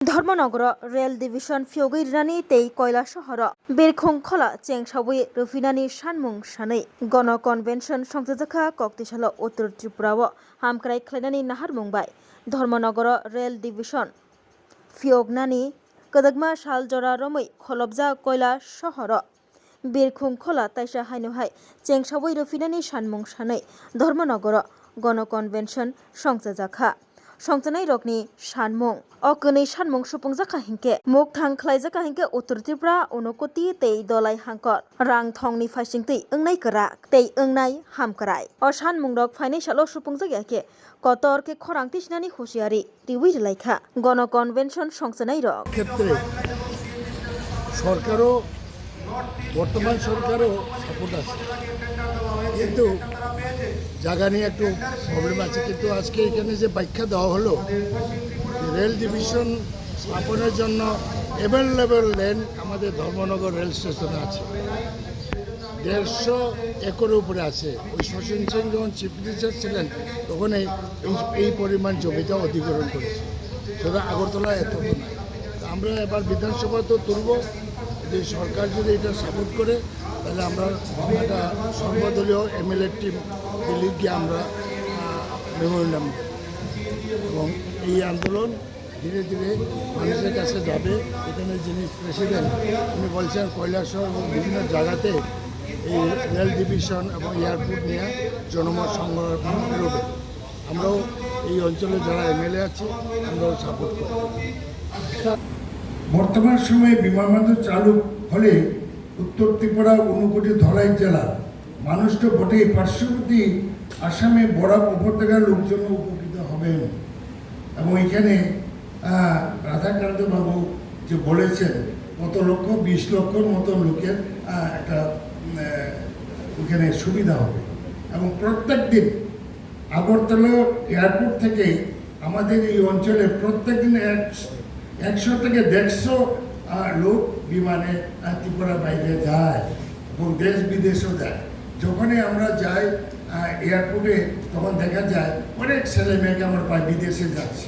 Dharmanagar rail division ফিয়গৈরানি তেই কয়লা শহর বেরখংখলা চেংসাবুই রুফিনানি সানमुं सानै गण कन्वेन्शन संजाखा कक्तिसाल उत्तर त्रिपुराव हामक्राय ख्लायनानि नाहारमुंबाय धर्मनगर रेल डिभिशन फियगनानि कदगमा सालजरा रमै खलबजा कयला शहर बेरखंखला ताइसा हाइनहाय चेंसाबुई रुफिनानि सानमुं सानै धर्मनगर गण कन्वेन्शन संजाखा संजानाय रकनि सानमुं अकनै सानमुं सुफुंजाखा हिंके मुख थां ख्लायजाखा हिंके उत्तर त्रिपुरा उनकति तै दलाय हांकर रां थंनि फाइसिंतै ओंनाय करा तै ओंनाय हामकराय अ सानमुं रक फाइनाइसाल सुफुंजायाके कतर के खरां तिसनानि हुसियारि रिवि रिलायखा गण कन्वेन्शन संजानाय रक ক্ষেত্রে সরকারও বর্তমান সরকারও সাপোর্ট আছে কিন্তু জায়গা নিয়ে একটু প্রবলেম আছে কিন্তু আজকে এখানে যে ব্যাখ্যা দেওয়া হলো রেল ডিভিশন স্থাপনের জন্য অ্যাভেলেবল ল্যান্ড আমাদের ধর্মনগর রেল স্টেশনে আছে 150 একরের উপরে আছে ওই শচীন সিং যখন চিফ মিনিস্টার ছিলেন তখন এই পরিমাণ জমিটা অধিগ্রহণ করেছে সেটা আগরতলা এত নাই আমরা এবার বিধানসভা তো তুলব যদি সরকার যদি এটা সাপোর্ট করে তাহলে আমরা একটা সর্বদলীয় এমএলএ টিম দিল্লি গিয়ে আমরা মেমোরেন্ডাম এবং এই আন্দোলন ধীরে ধীরে মানুষের কাছে যাবে এখানে যিনি প্রেসিডেন্ট উনি বলছেন কৈলাসহর এবং বিভিন্ন জায়গাতে এই রেল ডিভিশন এবং এয়ারপোর্ট নিয়ে জনমত সংগ্রহ বেরোবে আমরাও এই অঞ্চলে যারা এমএলএ আছে আমরাও সাপোর্ট করি। বর্তমান সময়ে বিমানবন্দর চালু হলে উত্তর ত্রিপুরা ঊনকোটি ধলাই জেলা মানুষ তো বটেই পার্শ্ববর্তী আসামে বরাক উপত্যকার লোকজন উপকৃত হবেন এবং এখানে রাধাকান্ত বাবু যে বলেছেন কত লক্ষ 20 লক্ষর মতো লোকের একটা ওখানে সুবিধা হবে এবং প্রত্যেক দিন আগরতলা এয়ারপোর্ট থেকে আমাদের এই অঞ্চলে প্রত্যেক দিন 100 থেকে 150 লোক বিমানে ত্রিপুরা বাইরে যায় এবং দেশ বিদেশেও যায় যখনই আমরা যাই এয়ারপোর্টে তখন দেখা যায় অনেক ছেলে মেয়েকে আমার প্রায় বিদেশে যাচ্ছে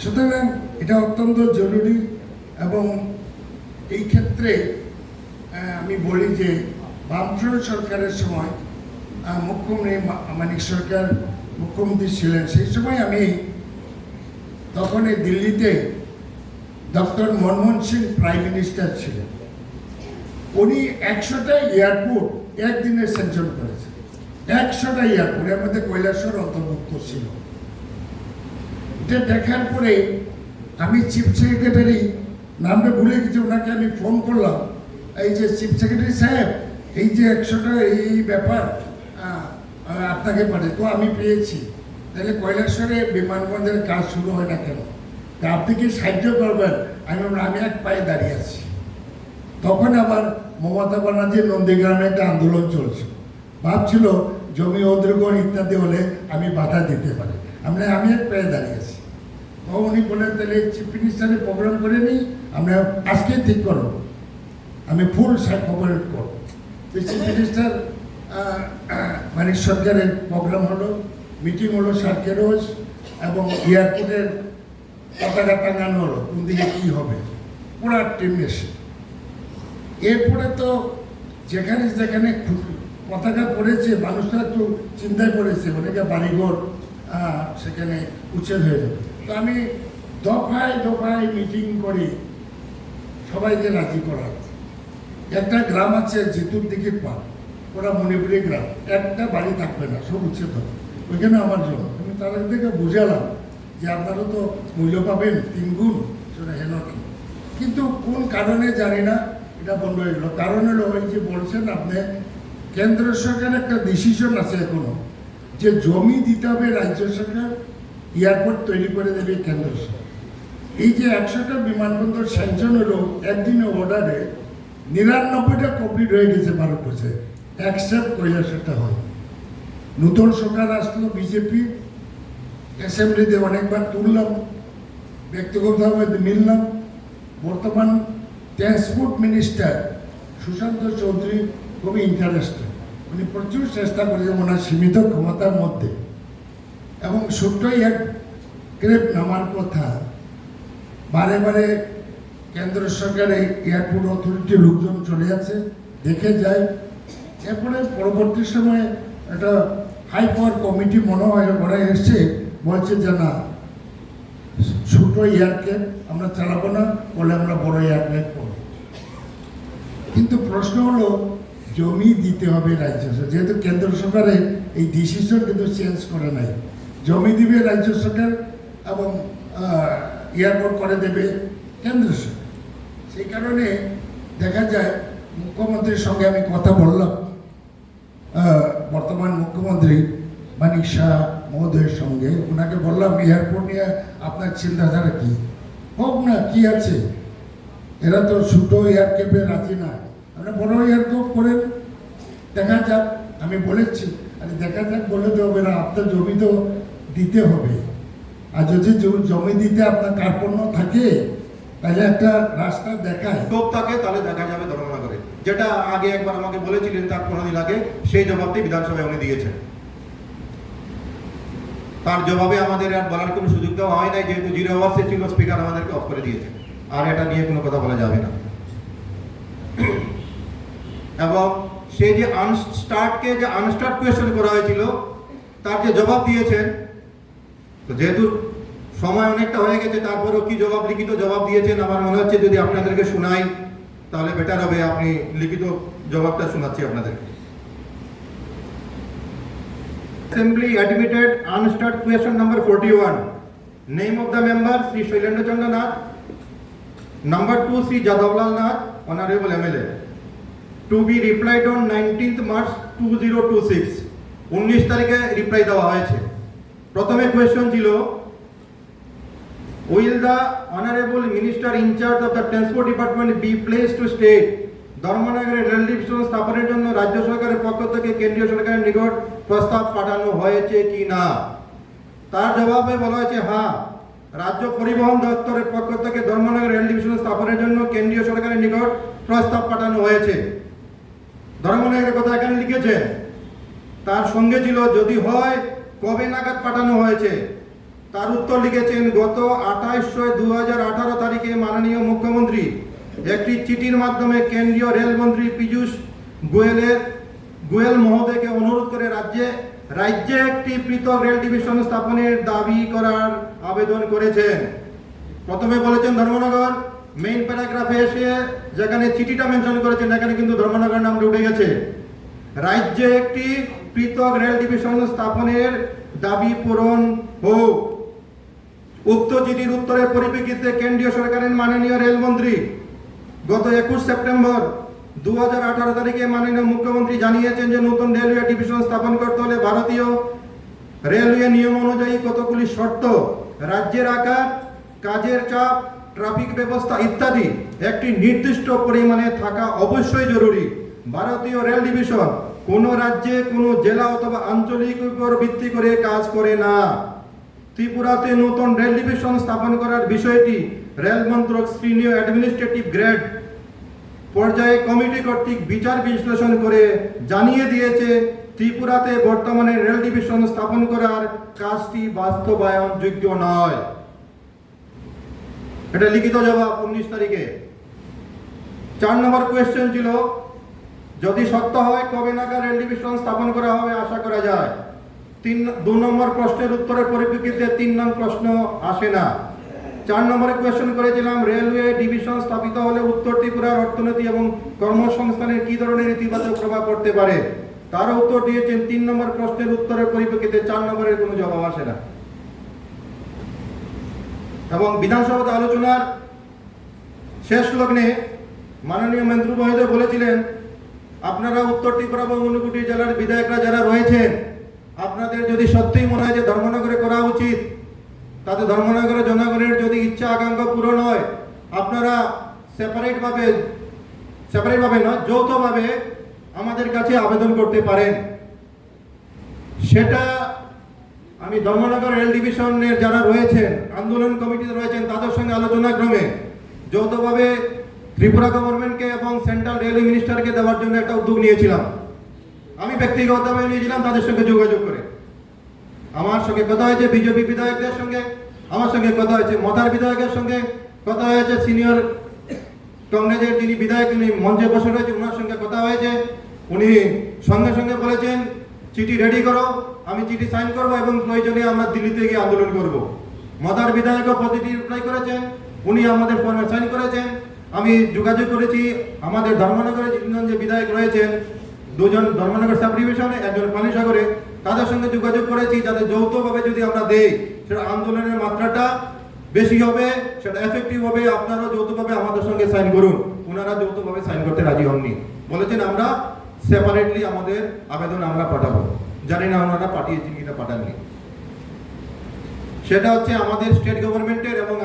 সুতরাং এটা অত্যন্ত জরুরি এবং এই ক্ষেত্রে আমি বলি যে বামফ্রন্ট সরকারের সময় মুখ্যমন্ত্রী মানিক সরকার মুখ্যমন্ত্রী ছিলেন সেই সময় আমি তখন দিল্লিতে doctor Manmohan Singh prime minister ছিলেন উনি 100টা এয়ারপোর্ট একদিনে স্যাংশন করেছেন 100টা এয়ারপোর্ট এর মধ্যে কৈলাসহর অন্তর্ভুক্ত ছিল এটা দেখার পরে আমি চিফ সেক্রেটারি নামটা ভুলে গেছি ওনাকে আমি ফোন করলাম এই যে চিফ সেক্রেটারি সাহেব এই যে 100টা এই ব্যাপার আপনাকে পাঠাই তো আমি পেয়েছি তাহলে কৈলাসহরে বিমানবন্দরের কাজ শুরু হয় না কেন আপনি কি সাহায্য করবেন আমি এক পায়ে দাঁড়িয়ে আছি তখন আবার মমতা ব্যানার্জির নন্দীগ্রামে একটা আন্দোলন চলছে ভাবছিল জমি অধিগ্রহণ ইত্যাদি হলে আমি বাধা দিতে পারি আমি এক পায়ে দাঁড়িয়ে আছি তো উনি বলেন তাহলে চিফ মিনিস্টারের প্রোগ্রাম করে নিই আমরা আজকে ঠিক করব আমি ফুল কোঅপারেট করব চিফ মিনিস্টার মানিক সরকারের প্রোগ্রাম হলো মিটিং হলো সার্কে রোজ এবং এয়ারপোর্টের পতাকা টাঙানো হলো কোন দিকে কী হবে পুরা টিম এসে এরপরে তো যেখানে যেখানে পতাকা পড়েছে মানুষরা একটু চিন্তায় পড়েছে অনেকে বাড়িঘর সেখানে উচ্ছেদ হয়ে যাবে তো আমি দফায় দফায় মিটিং করি সবাইকে রাজি করা একটা গ্রাম আছে জিতুর দিঘির পাড় ওরা মণিপুরি গ্রাম একটা বাড়ি থাকবে না সব উচ্ছেদ হবে ওইখানে আমার জন্য আমি তাদের থেকে বুঝালাম যে আপনারা তো মূল্য পাবেন 3 গুণ সেটা হেন কিন্তু কোন কারণে জানি না এটা বন্ধ হয়ে গেল কারণ হলো ওই যে বলছেন আপনি কেন্দ্র সরকারের একটা ডিসিশন আছে এখনো যে জমি দিতে হবে রাজ্য সরকার এয়ারপোর্ট তৈরি করে দেবে কেন্দ্র সরকার এই যে 100টা বিমানবন্দর স্যাংশন হলো একদিনের অর্ডারে 99টা কমপ্লিট হয়ে গেছে ভারতবর্ষে অ্যাকসেপ্ট কৈলাসহরটা হয় নতুন সরকার আসলো বিজেপি অ্যাসেম্বলিতে অনেকবার তুললাম ব্যক্তিগতভাবে মিললাম বর্তমান ট্রান্সপোর্ট মিনিস্টার সুশান্ত চৌধুরী খুবই ইন্টারেস্টেড উনি প্রচুর চেষ্টা করেছেন ওনার সীমিত ক্ষমতার মধ্যে এবং ছোট্ট এক ক্রেপ নামার কথা বারে বারে কেন্দ্র সরকারের এয়ারপোর্ট অথরিটির লোকজন চলে যাচ্ছে, দেখে যায়। এরপরে পরবর্তী সময়ে একটা হাই পাওয়ার কমিটি মনে হয় ওরা এসছে, বলছে যে না, ছোটো এয়ারক্রাফট আমরা চালাবো না, বলে আমরা বড় এয়ারক্রাফট করবো। কিন্তু প্রশ্ন হলো জমি দিতে হবে রাজ্য সরকার, যেহেতু কেন্দ্র সরকারে এই ডিসিশন কিন্তু চেঞ্জ করে নাই। জমি দিবে রাজ্য সরকার এবং এয়ারপোর্ট করে দেবে কেন্দ্র সরকার। সেই কারণে দেখা যায় মুখ্যমন্ত্রীর সঙ্গে আমি কথা বললাম, বর্তমান মুখ্যমন্ত্রী মানিক শাহ মহোদয়ের সঙ্গে। ওনাকে বললাম এয়ারপোর্ট নিয়ে আপনার চিন্তাধারা কী? হোক না, কি আছে, এরা তো ছোটো এয়ারক্রাফটে রাজি না, আমরা বড় এয়ারক্রাফট করেন, দেখা যাক। আমি বলেছি আরে দেখা যাক বলে তো হবে না, আপনার জমি তো দিতে হবে। আর যদি জমি দিতে আপনার কার্পণ্য থাকে তাহলে একটা রাস্তা দেখায়, টোপ থাকে, তাহলে দেখা যাবে ধর্মনগরে। যেটা আগে একবার আমাকে বলেছিলেন তার 15 দিন আগে, সেই জবাবটি বিধানসভায় উনি দিয়েছেন। তার জবাবে আমাদের আর বলার কোনো সুযোগ দেওয়া হয় নাই, যেহেতু 0 আওয়ার্সে ছিল, স্পিকার আমাদেরকে অফ করে দিয়েছে। আর এটা নিয়ে কোনো কথা বলা যাবে না। এবং সেই যে আনস্টার্ট কোয়েশ্চেন করা হয়েছিল, তার যে জবাব দিয়েছেন, তো যেহেতু সময় অনেকটা হয়ে গেছে, তারপরেও কি জবাব, লিখিত জবাব দিয়েছেন, আমার মনে হচ্ছে যদি আপনাদেরকে শোনাই তাহলে বেটার হবে। আপনি লিখিত জবাবটা শোনাচ্ছি আপনাদেরকে। Assembly admitted unstarred question number 41. Name of the member Sri Shailendra Chandra Nath. Number 2 Sri Jadavlal Nath, Honorable MLA. To be replied on 19th March 2026. 19 তারিখে রিপ্লাই দেওয়া হয়েছে। প্রথমে কোয়েশ্চন ছিল, will the honorable minister in charge of the transport department be placed to state ধর্মনগরে rail division স্থাপনের জন্য রাজ্য সরকারের পক্ষ থেকে কেন্দ্রীয় সরকারের নিকট প্রস্তাব পাঠানো হয়েছে কি না? তার জবাবে বলা হয়েছে হ্যাঁ, রাজ্য পরিবহন দপ্তরের পক্ষ থেকে ধর্মনগর রেল ডিভিশন স্থাপনের জন্য কেন্দ্রীয় সরকারের নিকট প্রস্তাব পাঠানো হয়েছে। ধর্মনগরের কথা এখানে লিখেছেন। তার সঙ্গে ছিল যদি হয় কবে নাগাদ পাঠানো হয়েছে? তার উত্তর লিখেছেন গত 28/6/2018 তারিখে মাননীয় মুখ্যমন্ত্রী একটি চিঠির মাধ্যমে কেন্দ্রীয় রেলমন্ত্রী পীযূষ গোয়েল মহোদয়কে অনুরোধ করে রাজ্যে একটি পৃথক রেল ডিভিশন স্থাপনের দাবি করার আবেদন করেছেন। প্রথমে বলেছেন ধর্মনগর, মেইন প্যারাগ্রাফে এসে যেখানে চিঠিটা মেনশন করেছেন এখানে কিন্তু ধর্মনগর নামটা উঠে গেছে। রাজ্যে একটি পৃথক রেল ডিভিশন স্থাপনের দাবি পূরণ হোক। উক্ত চিঠির উত্তরের পরিপ্রেক্ষিতে কেন্দ্রীয় সরকারের মাননীয় রেলমন্ত্রী গত 21 সেপ্টেম্বর 2018 তারিখে মাননীয় মুখ্যমন্ত্রী জানিয়েছেন যে নতুন রেলওয়ে ডিভিশন স্থাপন করতে হলে ভারতীয় রেলওয়ে নিয়ম অনুযায়ী কতগুলি শর্ত, রাজ্যের আকার, কাজের চাপ, ট্রাফিক ব্যবস্থা ইত্যাদি একটি নির্দিষ্ট পরিমাণে থাকা অবশ্যই জরুরি। ভারতীয় রেল ডিভিশন কোনো রাজ্যে কোনো জেলা অথবা আঞ্চলিক উপর ভিত্তি করে কাজ করে না। ত্রিপুরাতে নতুন রেল ডিভিশন স্থাপন করার বিষয়টি রেল মন্ত্রক সিনিয়র অ্যাডমিনিস্ট্রেটিভ গ্রেড পর্যায়ে কমিটি কর্তৃক বিচার বিশ্লেষণ করে জানিয়ে দিয়েছে ত্রিপুরাতে বর্তমানে রেল ডিভিশন স্থাপন করার কাজটি বাস্তবায়নযোগ্য নয়। এটা লিখিত জবাব 19 তারিখে। 4 নম্বর কোয়েশ্চেন ছিল যদি সত্য হয় কবে নাগাদ রেল ডিভিশন স্থাপন করা হবে আশা করা যায়? 2 নম্বর প্রশ্নের উত্তরের পরিপ্রেক্ষিতে 3 নং প্রশ্ন আসে না। 4 নম্বরে কোয়েশ্চেন করেছিলাম রেলওয়ে ডিভিশন স্থাপিত হলে উত্তর ত্রিপুরার অর্থনীতি এবং কর্মসংস্থানের কি ধরনের ইতিবাচক প্রভাব পড়তে পারে? তার উত্তর দিয়েছেন 3 নম্বর প্রশ্নের উত্তরের পরিপ্রেক্ষিতে 4 নম্বরের কোনো জবাব আসে না। এবং বিধানসভাতে আলোচনার শেষ লগ্নে মাননীয় মন্ত্রী মহোদয় বলেছিলেন আপনারা উত্তর ত্রিপুরা এবং ঊনকোটি জেলার বিধায়করা যারা রয়েছেন আপনাদের যদি সত্যিই মনে হয় যে ধর্মনগরে করা উচিত, তাতে ধর্মনগরের জনগণের যদি ইচ্ছা আকাঙ্ক্ষা পূরণ হয় আপনারা সেপারেটভাবে নয় যৌথভাবে আমাদের কাছে আবেদন করতে পারেন। সেটা আমি ধর্মনগর রেল ডিভিশনের যারা রয়েছেন আন্দোলন কমিটিতে রয়েছেন তাদের সঙ্গে আলোচনা ক্রমে যৌথভাবে ত্রিপুরা গভর্নমেন্টকে এবং সেন্ট্রাল রেলওয়ে মিনিস্টারকে দেওয়ার জন্য একটা উদ্যোগ নিয়েছিলাম। আমি ব্যক্তিগতভাবে নিয়েছিলাম তাদের সঙ্গে যোগাযোগ করে। আমার সঙ্গে কথা হয়েছে বিজেপি বিধায়কদের সঙ্গে, আমার সঙ্গে কথা হয়েছে মথার বিধায়কের সঙ্গে, কথা হয়েছে সিনিয়র কংগ্রেসের যিনি বিধায়ক তিনি মঞ্চে বসে রয়েছে, ওনার সঙ্গে কথা হয়েছে। উনি সঙ্গে সঙ্গে বলেছেন চিঠি রেডি করো, আমি চিঠি সাইন করব এবং প্রয়োজনে আমরা দিল্লিতে গিয়ে আন্দোলন করব। মদার বিধায়কও পজিটিভ রিপ্লাই করেছেন, উনি আমাদের ফর্মে সাইন করেছেন। আমি যোগাযোগ করেছি আমাদের ধর্মনগরে যিনি যে বিধায়ক রয়েছেন, দুজন ধর্মনগর সাব ডিভিশনে, একজন পানিসাগরে, তাদের সঙ্গে যোগাযোগ করেছি যাতে যৌথভাবে যদি আমরা দেই সেটা আন্দোলনের মাত্রাটা বেশি হবে, সেটা এফেক্টিভ হবে। আপনারাও যৌথভাবে আমাদের সঙ্গে সাইন করুন। ওনারা যৌথভাবে সাইন করতে রাজি হননি, বলেছেন আমরা সেপারেটলি আমাদের আবেদন আমরা পাঠাবো। জানি না ওনারা পাঠিয়েছেন কিনা পাঠাননি। সেটা হচ্ছে আমাদের স্টেট গভর্নমেন্টের এবং